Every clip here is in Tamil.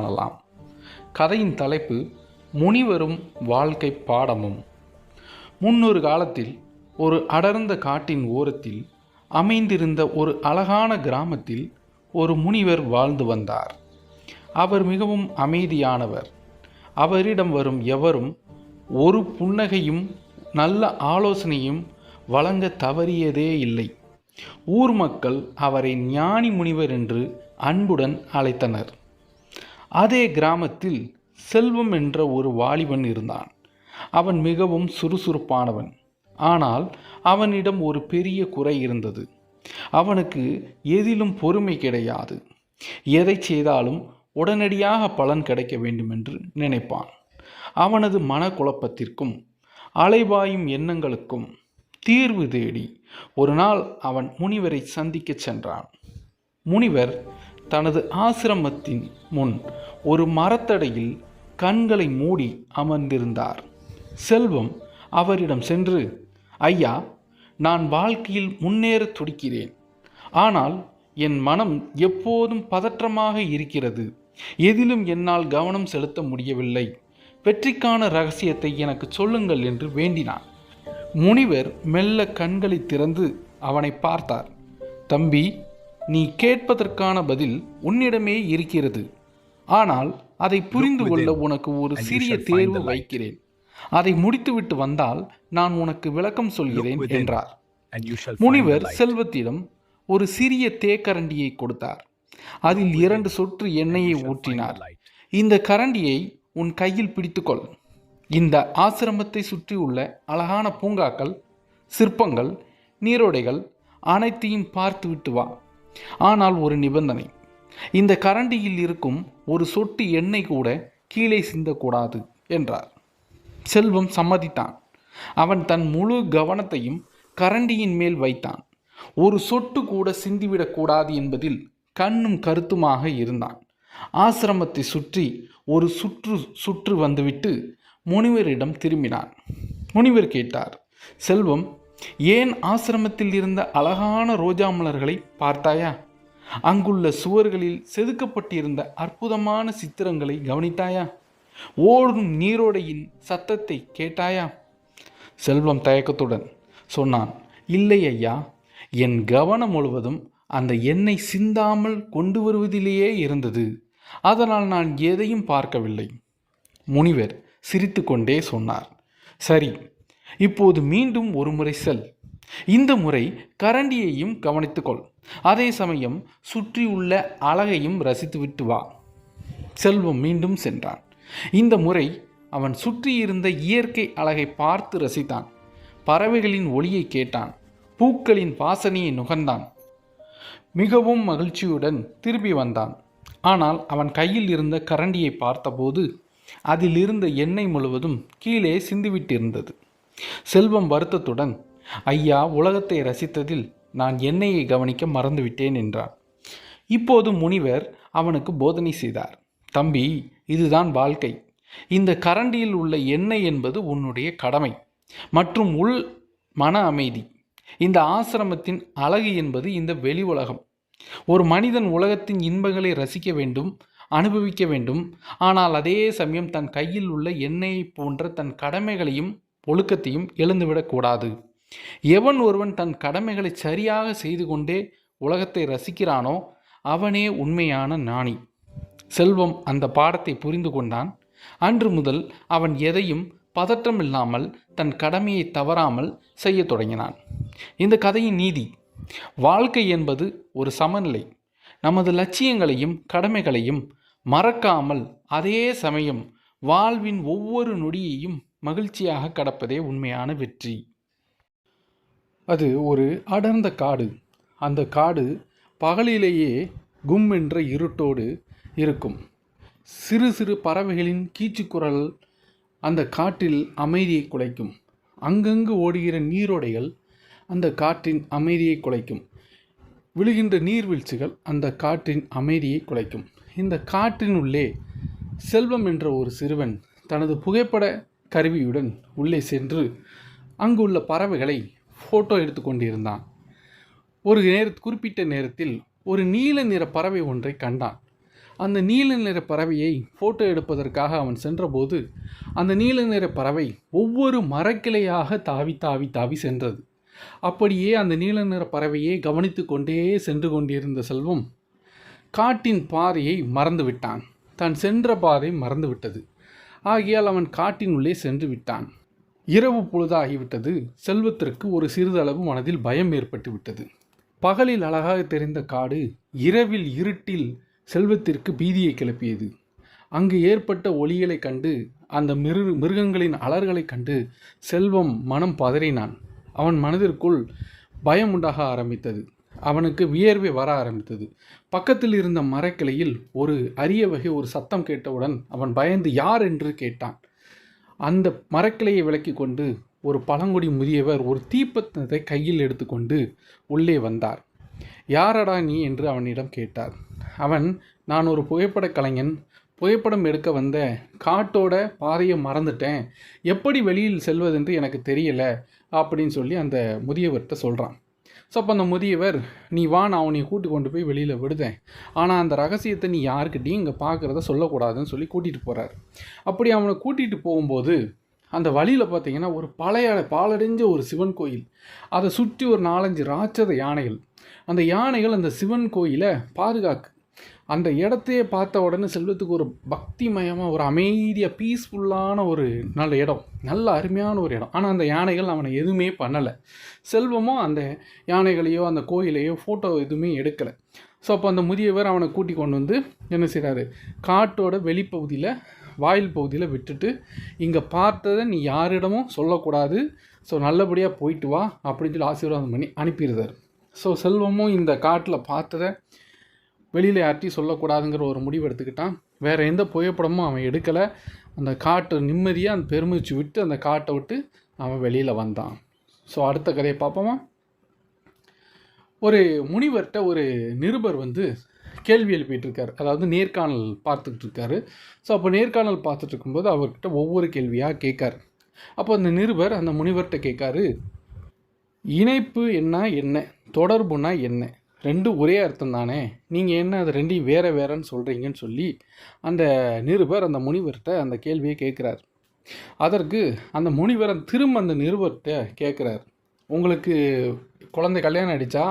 காணலாம். கதையின் தலைப்பு முனிவரும் வாழ்க்கை பாடமும். முன்னொரு காலத்தில் ஒரு அடர்ந்த காட்டின் ஓரத்தில் அமைந்திருந்த ஒரு அழகான கிராமத்தில் ஒரு முனிவர் வாழ்ந்து வந்தார். அவர் மிகவும் அமைதியானவர். அவரிடம் வரும் எவரும் ஒரு புன்னகையும் நல்ல ஆலோசனையும் வழங்க தவறியதே இல்லை. ஊர் மக்கள் அவரை ஞானி முனிவர் என்று அன்புடன் அழைத்தனர். அதே கிராமத்தில் செல்வம் என்ற ஒரு வாலிபன் இருந்தான். அவன் மிகவும் சுறுசுறுப்பானவன். ஆனால் அவனிடம் ஒரு பெரிய குறை இருந்தது. அவனுக்கு எதிலும் பொறுமை கிடையாது. எதை செய்தாலும் உடனடியாக பலன் கிடைக்க வேண்டும் என்று நினைப்பான். அவனது மனக்குழப்பத்திற்கும் அலைபாயும் எண்ணங்களுக்கும் தீர்வு தேடி ஒரு நாள் அவன் முனிவரை சந்திக்கச் சென்றான். முனிவர் தனது ஆசிரமத்தின் முன் ஒரு மரத்தடியில் கண்களை மூடி அமர்ந்திருந்தார். செல்வம் அவரிடம் சென்று, ஐயா, நான் வாழ்க்கையில் முன்னேற துடிக்கிறேன். ஆனால் என் மனம் எப்போதும் பதற்றமாக இருக்கிறது. எதிலும் என்னால் கவனம் செலுத்த முடியவில்லை. வெற்றிக்கான ரகசியத்தை எனக்கு சொல்லுங்கள் என்று வேண்டினான். முனிவர் மெல்ல கண்களை திறந்து அவனை பார்த்தார். தம்பி, நீ கேட்பதற்கான பதில் உன்னிடமே இருக்கிறது. ஆனால் அதை புரிந்து கொள்ள உனக்கு ஒரு சிறிய தேர்வு வைக்கிறேன். அதை முடித்துவிட்டு வந்தால் நான் உனக்கு விளக்கம் சொல்கிறேன் என்றார். முனிவர் செல்வத்திடம் ஒரு சிறிய தேக்கரண்டியை கொடுத்தார். அதில் 2 சொட்டு எண்ணெயை ஊற்றினார். இந்த கரண்டியை உன் கையில் பிடித்துக்கொள். இந்த ஆசிரமத்தை சுற்றி உள்ள அழகான பூங்காக்கள், சிற்பங்கள், நீரோடைகள் அனைத்தையும் பார்த்துவிட்டு வா. ஆனால் ஒரு நிபந்தனை, இந்த கரண்டியில் இருக்கும் ஒரு சொட்டு எண்ணெய் கூட கீழே சிந்தக்கூடாது என்றார். செல்வம் சம்மதித்தான். அவன் தன் முழு கவனத்தையும் கரண்டியின் மேல் வைத்தான். ஒரு சொட்டு கூட சிந்திவிடக்கூடாது என்பதில் கண்ணும் கருத்துமாக இருந்தான். ஆசிரமத்தை சுற்றி ஒரு சுற்று வந்துவிட்டு முனிவரிடம் திரும்பினான். முனிவர் கேட்டார், செல்வம், ஏன் ஆசிரமத்தில் இருந்த அழகான ரோஜா மலர்களை பார்த்தாயா? அங்குள்ள சுவர்களில் செதுக்கப்பட்டிருந்த அற்புதமான சித்திரங்களை கவனித்தாயா? ஓடும் நீரோடையின் சத்தத்தை கேட்டாயா? செல்வம் தயக்கத்துடன் சொன்னான், இல்லை ஐயா, என் கவனம் முழுவதும் அந்த எண்ணெய் சிந்தாமல் கொண்டு வருவதிலேயே இருந்தது. அதனால் நான் எதையும் பார்க்கவில்லை. முனிவர் சிரித்து கொண்டே சொன்னார், சரி, இப்போது மீண்டும் ஒரு முறை செல். இந்த முறை கரண்டியையும் கவனித்துக்கொள். அதே சமயம் சுற்றியுள்ள அழகையும் ரசித்துவிட்டு வா. செல்வம் மீண்டும் சென்றான். இந்த முறை அவன் சுற்றியிருந்த இயற்கை அழகை பார்த்து ரசித்தான். பறவைகளின் ஒலியை கேட்டான். பூக்களின் வாசனையை நுகர்ந்தான். மிகவும் மகிழ்ச்சியுடன் திரும்பி வந்தான். ஆனால் அவன் கையில் இருந்த கரண்டியை பார்த்தபோது அதில் இருந்த எண்ணெய் முழுவதும் கீழே சிந்திவிட்டிருந்தது. செல்வம் வருத்தத்துடன், ஐயா, உலகத்தை ரசித்ததில் நான் எண்ணெயை கவனிக்க மறந்துவிட்டேன் என்றான். இப்போது முனிவர் அவனுக்கு போதனை செய்தார். தம்பி, இதுதான் வாழ்க்கை. இந்த கரண்டியில் உள்ள எண்ணெய் என்பது உன்னுடைய கடமை மற்றும் உள் மன அமைதி. இந்த ஆசிரமத்தின் அழகு என்பது இந்த வெளி உலகம். ஒரு மனிதன் உலகத்தின் இன்பங்களை ரசிக்க வேண்டும், அனுபவிக்க வேண்டும். ஆனால் அதே சமயம் தன் கையில் உள்ள எண்ணெயை போன்ற தன் கடமைகளையும் ஒழுக்கத்தையும் எழுந்துவிடக்கூடாது. எவன் ஒருவன் தன் கடமைகளை சரியாக செய்து கொண்டே உலகத்தை ரசிக்கிறானோ அவனே உண்மையான ஞானி. செல்வம் அந்த பாடத்தை புரிந்து கொண்டான். அன்று முதல் அவன் எதையும் பதற்றமில்லாமல் தன் கடமையை தவறாமல் செய்ய தொடங்கினான். இந்த கதையின் நீதி, வாழ்க்கை என்பது ஒரு சமநிலை. நமது லட்சியங்களையும் கடமைகளையும் மறக்காமல் அதே சமயம் வாழ்வின் ஒவ்வொரு நொடியையும் மகிழ்ச்சியாக கடப்பதே உண்மையான வெற்றி. அது ஒரு அடர்ந்த காடு. அந்த காடு பகலிலேயே கும் என்ற இருட்டோடு இருக்கும். சிறு சிறு பறவைகளின் கீச்சுக்குரல் அந்த காட்டில் அமைதியை குலைக்கும். அங்கங்கு ஓடுகிற நீரோடைகள் அந்த காற்றின் அமைதியை குலைக்கும். விழுகின்ற நீர்வீழ்ச்சிகள் அந்த காற்றின் அமைதியை குலைக்கும். இந்த காற்றின் உள்ளே செல்வம் என்ற ஒரு சிறுவன் தனது புகைப்பட கருவியுடன் உள்ளே சென்று அங்குள்ள பறவைகளை ஃபோட்டோ எடுத்து கொண்டிருந்தான். ஒரு குறிப்பிட்ட நேரத்தில் ஒரு நீல நிற பறவை ஒன்றை கண்டான். அந்த நீல நிற பறவையை ஃபோட்டோ எடுப்பதற்காக அவன் சென்றபோது அந்த நீல நிற பறவை ஒவ்வொரு மரக்கிளையாக தாவி தாவி தாவி சென்றது. அப்படியே அந்த நீல நிற பறவையை கவனித்து கொண்டே சென்று கொண்டிருந்த செல்வம் காட்டின் பாதையை மறந்து விட்டான். தான் சென்ற பாதை மறந்து விட்டது. ஆகையால் அவன் காட்டின் உள்ளே சென்று விட்டான். இரவு பொழுதாகிவிட்டது. செல்வத்திற்கு ஒரு சிறிதளவு மனதில் பயம் ஏற்பட்டு விட்டது. பகலில் அழகாக தெரிந்த காடு இரவில் இருட்டில் செல்வத்திற்கு பீதியை கிளப்பியது. அங்கு ஏற்பட்ட ஒளிகளை கண்டு அந்த மிருகங்களின் அலர்களை கண்டு செல்வம் மனம் பதறினான். அவன் மனதிற்குள் பயம் உண்டாக ஆரம்பித்தது. அவனுக்கு வியர்வை வர ஆரம்பித்தது. பக்கத்தில் இருந்த மரக்கிளையில் ஒரு அரிய வகை ஒரு சத்தம் கேட்டவுடன் அவன் பயந்து யார் என்று கேட்டான். அந்த மரக்கிளையை விலக்கி கொண்டு ஒரு பழங்குடி முதியவர் ஒரு தீப்பந்தத்தை கையில் எடுத்துக்கொண்டு உள்ளே வந்தார். யாரடா நீ என்று அவனிடம் கேட்டார். அவன், நான் ஒரு புகைப்பட கலைஞன், புகைப்படம் எடுக்க வந்த காட்டோட பாதையை மறந்துட்டேன், எப்படி வெளியில் செல்வதென்று எனக்கு தெரியல அப்படின்னு சொல்லி அந்த முதியவர்கிட்ட சொல்கிறான். ஸோ அப்போ அந்த முதியவர், நீ வா, நான் உன்னை கூட்டி கொண்டு போய் வெளியில் விடுதேன், ஆனால் அந்த ரகசியத்தை நீ யாருக்கிட்டையும் இங்கே பார்க்குறத சொல்லக்கூடாதுன்னு சொல்லி கூட்டிகிட்டு போகிறார். அப்படி அவனை கூட்டிகிட்டு போகும்போது அந்த வழியில் பார்த்தீங்கன்னா ஒரு பழைய பாலடைஞ்ச ஒரு சிவன் கோயில், அதை சுற்றி ஒரு 4-5 ராட்சத யானைகள். அந்த யானைகள் அந்த சிவன் கோயிலை பாதுகாக்கு. அந்த இடத்தையே பார்த்த உடனே செல்வத்துக்கு ஒரு பக்திமயமாக ஒரு அமைதியாக பீஸ்ஃபுல்லான ஒரு நல்ல இடம், நல்ல அருமையான ஒரு இடம். ஆனால் அந்த யானைகள் அவனை எதுவுமே பண்ணலை. செல்வமும் அந்த யானைகளையோ அந்த கோயிலையோ ஃபோட்டோ எதுவுமே எடுக்கலை. ஸோ அப்போ அந்த முதியவர் அவனை கூட்டி கொண்டு வந்து என்ன செய்கிறாரு, காட்டோட வெளிப்பகுதியில் வாயில் பகுதியில் விட்டுட்டு, இங்கே பார்த்ததை நீ யாரிடமும் சொல்லக்கூடாது, ஸோ நல்லபடியாக போயிட்டு வா அப்படின்னு சொல்லி ஆசீர்வாதம் பண்ணி அனுப்பிடுறாரு. ஸோ செல்வமும் இந்த காட்டில் பார்த்ததை வெளியில் யார்ட்டையும் சொல்லக்கூடாதுங்கிற ஒரு முடிவு எடுத்துக்கிட்டான். வேறு எந்த புகைப்படமும் அவன் எடுக்கலை. அந்த காட்டை நிம்மதியாக அந்த பெருமிச்சு விட்டு அந்த காட்டை விட்டு அவன் வெளியில் வந்தான். ஸோ அடுத்த கதையை பார்ப்போமா. ஒரு முனிவர்கிட்ட ஒரு நிருபர் வந்து கேள்வி எழுப்பிட்டுருக்கார், அதாவது நேர்காணல் பார்த்துக்கிட்டு இருக்காரு. ஸோ அப்போ நேர்காணல் பார்த்துட்டு இருக்கும்போது அவர்கிட்ட ஒவ்வொரு கேள்வியாக கேட்கார். அப்போ அந்த நிருபர் அந்த முனிவர்கிட்ட கேட்காரு, இணைப்பு என்ன, தொடர்புனா என்ன, ரெண்டும் ஒரே அர்த்தம் தானே, நீங்கள் என்ன அது ரெண்டையும் வேறு வேறன்னு சொல்கிறீங்கன்னு சொல்லி அந்த நிருபர் அந்த முனிவர்கிட்ட அந்த கேள்வியை கேட்குறார். அதற்கு அந்த முனிவர் திரும்ப அந்த நிருபர்கிட்ட கேட்குறார், உங்களுக்கு குழந்தை கல்யாணம் ஆகிடுச்சா,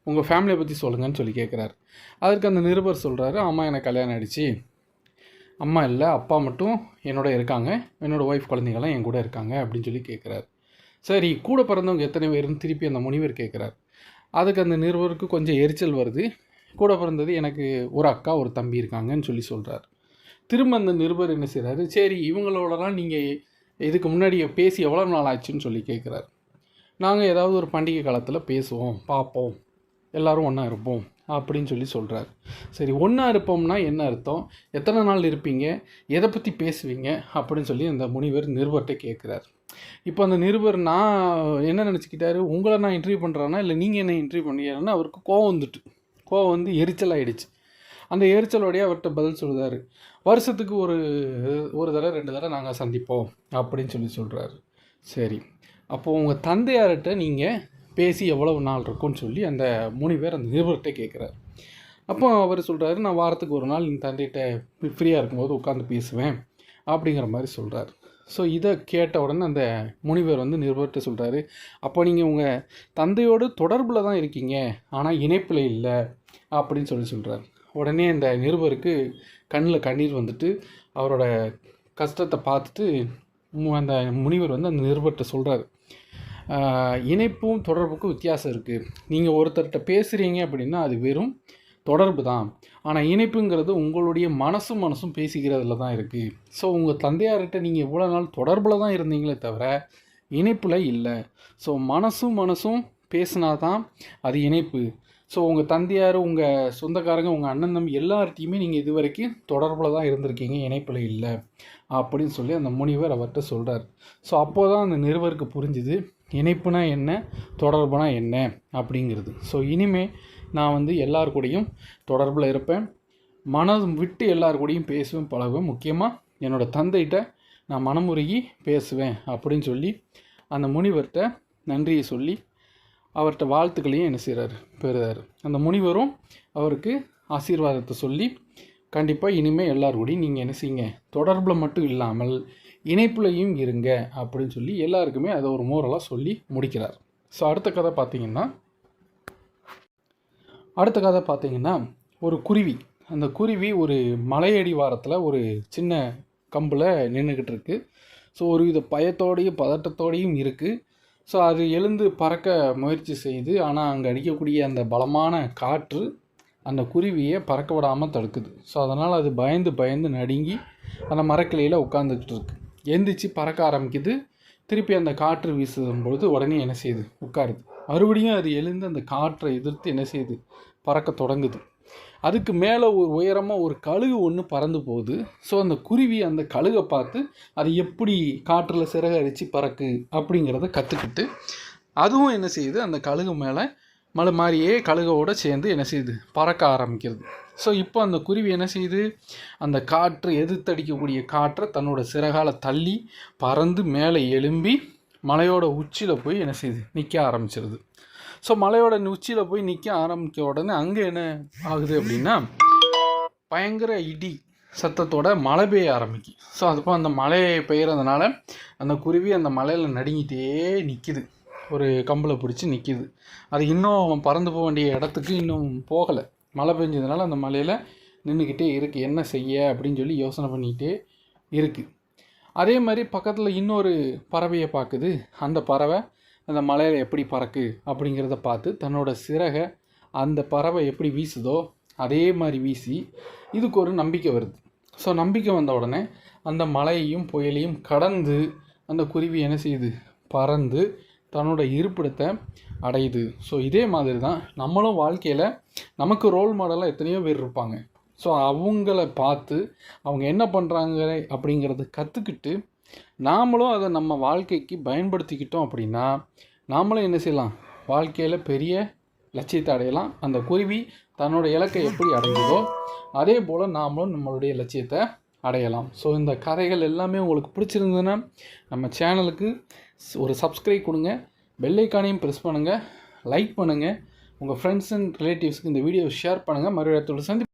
உங்கள் ஃபேமிலியை பற்றி சொல்லுங்கன்னு சொல்லி கேட்குறாரு. அதற்கு அந்த நிருபர் சொல்கிறாரு, அம்மா எனக்கு கல்யாணம் ஆகிடுச்சு, அம்மா இல்லை அப்பா மட்டும் என்னோட இருக்காங்க, என்னோடய ஒய்ஃப் குழந்தைங்களாம் என் கூட இருக்காங்க அப்படின்னு சொல்லி கேட்குறாரு. சரி, கூட பிறந்தவங்க எத்தனை பேருன்னு திருப்பி அந்த முனிவர் கேட்குறார். அதுக்கு அந்த நிருபருக்கு கொஞ்சம் எரிச்சல் வருது. கூட பிறந்தது எனக்கு ஒரு அக்கா ஒரு தம்பி இருக்காங்கன்னு சொல்லி சொல்கிறார். திரும்ப அந்த நிருபர் என்ன செய்கிறாரு, சரி இவங்களோடலாம் நீங்கள் இதுக்கு முன்னாடி பேசி எவ்வளோ நாள் ஆச்சுன்னு சொல்லி கேட்குறாரு. நாங்கள் ஏதாவது ஒரு பண்டிகை காலத்தில் பேசுவோம், பார்ப்போம், எல்லோரும் ஒன்றா இருப்போம் அப்படின்னு சொல்லி சொல்கிறார். சரி, ஒன்றா இருப்போம்னா என்ன அர்த்தம், எத்தனை நாள் இருப்பீங்க, எதை பற்றி பேசுவீங்க அப்படின்னு சொல்லி அந்த முனிவர் நிருபர்கிட்ட கேட்குறார். இப்போ அந்த நிருபர் நான் என்ன நினச்சிக்கிட்டாரு, உங்களை நான் இன்டர்வியூ பண்ணுறேன்னா இல்லை நீங்கள் என்ன இன்டர்வியூ பண்ணுறீங்கன்னா அவருக்கு கோவம் வந்து எரிச்சல் ஆகிடுச்சு. அந்த எரிச்சலோடையே அவர்கிட்ட பதில் சொல்கிறாரு, வருஷத்துக்கு ஒரு தடவை 2 தடவை நாங்கள் சந்திப்போம் அப்படின்னு சொல்லி சொல்கிறாரு. சரி, அப்போது உங்கள் தந்தையார்கிட்ட நீங்கள் பேசி எவ்வளவு நாள் இருக்கும்னு சொல்லி அந்த முனிவர் அந்த நிருபர்கிட்ட கேட்குறாரு. அப்போ அவர் சொல்கிறாரு, நான் வாரத்துக்கு ஒரு நாள் என் தந்தைகிட்ட ஃப்ரீயாக இருக்கும்போது உட்காந்து பேசுவேன் அப்படிங்கிற மாதிரி சொல்கிறார். ஸோ இதை கேட்ட உடனே அந்த முனிவர் வந்து நிருபர்கிட்ட சொல்கிறாரு, அப்போ நீங்கள் உங்கள் தந்தையோடு தொடர்பில் தான் இருக்கீங்க, ஆனால் இணைப்பில் இல்லை அப்படின்னு சொல்கிறார். உடனே அந்த நிருபருக்கு கண்ணில் கண்ணீர் வந்துட்டு அவரோட கஷ்டத்தை பார்த்துட்டு அந்த முனிவர் வந்து அந்த நிருபர்கிட்ட சொல்கிறார், இணைப்பும் தொடர்புக்கும் வித்தியாசம் இருக்குது. நீங்கள் ஒருத்தர்கிட்ட பேசுகிறீங்க அப்படின்னா அது வெறும் தொடர்பு தான், ஆனால் இணைப்புங்கிறது உங்களுடைய மனசும் பேசிக்கிறதுல தான் இருக்குது. ஸோ உங்கள் தந்தையார்கிட்ட நீங்கள் இவ்வளோ நாள் தொடர்பில் தான் இருந்தீங்களே தவிர இணைப்பில் இல்லை. ஸோ மனசும் பேசினா தான் அது இணைப்பு. ஸோ உங்கள் தந்தையார், உங்கள் சொந்தக்காரங்க, உங்கள் அண்ணன் தம்பி எல்லார்ட்டையுமே நீங்கள் இது வரைக்கும் தொடர்பில் தான் இருந்திருக்கீங்க, இணைப்பில் இல்லை அப்படின்னு சொல்லி அந்த முனிவர் அவர்கிட்ட சொல்கிறார். ஸோ அப்போது தான் அந்த நிருபருக்கு புரிஞ்சுது இணைப்புனா என்ன, தொடர்புனா என்ன அப்படிங்கிறது. ஸோ இனிமேல் நான் வந்து எல்லார் கூடயும் தொடர்பில் இருப்பேன், மனம் விட்டு எல்லார் கூடயும் பேசுவேன், பழகுவேன், முக்கியமாக என்னோடய தந்தைகிட்ட நான் மனமுருகி பேசுவேன் அப்படின்னு சொல்லி அந்த முனிவர்கிட்ட நன்றியை சொல்லி அவர்கிட்ட வாழ்த்துக்களையும் என்ன செய்கிறார், பெறுறாரு. அந்த முனிவரும் அவருக்கு ஆசீர்வாதத்தை சொல்லி கண்டிப்பாக இனிமேல் எல்லாருக்கூடையும் நீங்கள் என்ன செய்யுங்க, தொடர்பில் மட்டும் இல்லாமல் இணைப்புலையும் இருங்க அப்படின்னு சொல்லி எல்லாருக்குமே அதை ஒரு மோரலாக சொல்லி முடிக்கிறார். ஸோ அடுத்த கதை பார்த்திங்கன்னா ஒரு குருவி. அந்த குருவி ஒரு மலையடி வாரத்தில் ஒரு சின்ன கம்பில் நின்றுக்கிட்டு இருக்குது. ஸோ ஒரு வித பயத்தோடையும் பதட்டத்தோடையும் இருக்குது. ஸோ அது எழுந்து பறக்க முயற்சி செய்யுது. ஆனால் அங்கே அடிக்கக்கூடிய அந்த பலமான காற்று அந்த குருவியை பறக்க விடாமல் தடுக்குது. ஸோ அதனால் அது பயந்து நடுங்கி அந்த மரக்கிளையில் உட்காந்துக்கிட்டு இருக்கு. எந்திரிச்சு பறக்க ஆரம்பிக்குது. திருப்பி அந்த காற்று வீசும்பொழுது உடனே என்ன செய்யுது, உட்காருது. மறுபடியும் அது எழுந்து அந்த காற்றை எதிர்த்து என்ன செய்யுது, பறக்க தொடங்குது. அதுக்கு மேலே ஒரு உயரமாக ஒரு கழுகு ஒன்று பறந்து போகுது. ஸோ அந்த குருவி அந்த கழுகை பார்த்து அது எப்படி காற்றில் சிறகரிச்சு பறக்கு அப்படிங்கிறத கற்றுக்கிட்டு அதுவும் என்ன செய்யுது, அந்த கழுகு மேலே மலை மாதிரியே கழுகோடு சேர்ந்து என்ன செய்யுது, பறக்க ஆரம்பிக்கிறது. ஸோ இப்போ அந்த குருவி என்ன செய்யுது, அந்த காற்று எதிர்த்தடிக்கக்கூடிய காற்றை தன்னோட சிறகால தள்ளி பறந்து மேலே எழும்பி மலையோட உச்சியில் போய் என்ன செய்யுது, நிற்க ஆரம்பிச்சிருது. ஸோ மலையோட உச்சியில் போய் நிற்க ஆரம்பிக்க உடனே அங்கே என்ன ஆகுது அப்படின்னா, பயங்கர இடி சத்தத்தோட மழை பெய்ய ஆரம்பிக்கும். ஸோ அதுப்போ அந்த மழை பெய்யறதுனால அந்த குருவி அந்த மலையில் நடுங்கிட்டே நிற்கிது, ஒரு கம்பில் பிடிச்சி நிற்கிது. அது இன்னும் பறந்து போக வேண்டிய இடத்துக்கு இன்னும் போகலை. மழை பெஞ்சதுனால அந்த மலையில் நின்றுக்கிட்டே இருக்குது. என்ன செய்ய அப்படின்னு சொல்லி யோசனை பண்ணிக்கிட்டே இருக்குது. அதே மாதிரி பக்கத்தில் இன்னொரு பறவையை பார்க்குது. அந்த பறவை அந்த மலையில் எப்படி பறக்கு அப்படிங்கிறத பார்த்து தன்னோட சிறகை அந்த பறவை எப்படி வீசுதோ அதே மாதிரி வீசி இதுக்கு ஒரு நம்பிக்கை வருது. ஸோ நம்பிக்கை வந்த உடனே அந்த மலையையும் புயலையும் கடந்து அந்த குருவி என்ன செய்யுது, பறந்து தன்னோட இருப்பிடத்தை அடையுது. ஸோ இதே மாதிரி தான் நம்மளும் வாழ்க்கையில் நமக்கு ரோல் மாடலாக எத்தனையோ பேர் இருப்பாங்க. ஸோ அவங்கள பார்த்து அவங்க என்ன பண்ணுறாங்க அப்படிங்கிறத கற்றுக்கிட்டு நாமளும் அதை நம்ம வாழ்க்கைக்கு பயன்படுத்திக்கிட்டோம் அப்படின்னா நாமளும் என்ன செய்யலாம், வாழ்க்கையில் பெரிய லட்சியத்தை அடையலாம். அந்த குருவி தன்னோட இலக்கை எப்படி அடைஞ்சதோ அதே போல் நாமளும் நம்மளுடைய லட்சியத்தை அடையலாம். ஸோ இந்த கதைகள் எல்லாமே உங்களுக்கு பிடிச்சிருந்ததுன்னா நம்ம சேனலுக்கு ஒரு சப்ஸ்கிரைப் கொடுங்க, பெல் ஐக்கானையும் ப்ரெஸ் பண்ணுங்கள், லைக் பண்ணுங்கள், உங்கள் ஃப்ரெண்ட்ஸ் அண்ட் ரிலேட்டிவ்ஸ்க்கு இந்த வீடியோவை ஷேர் பண்ணுங்கள். மறுபடியும்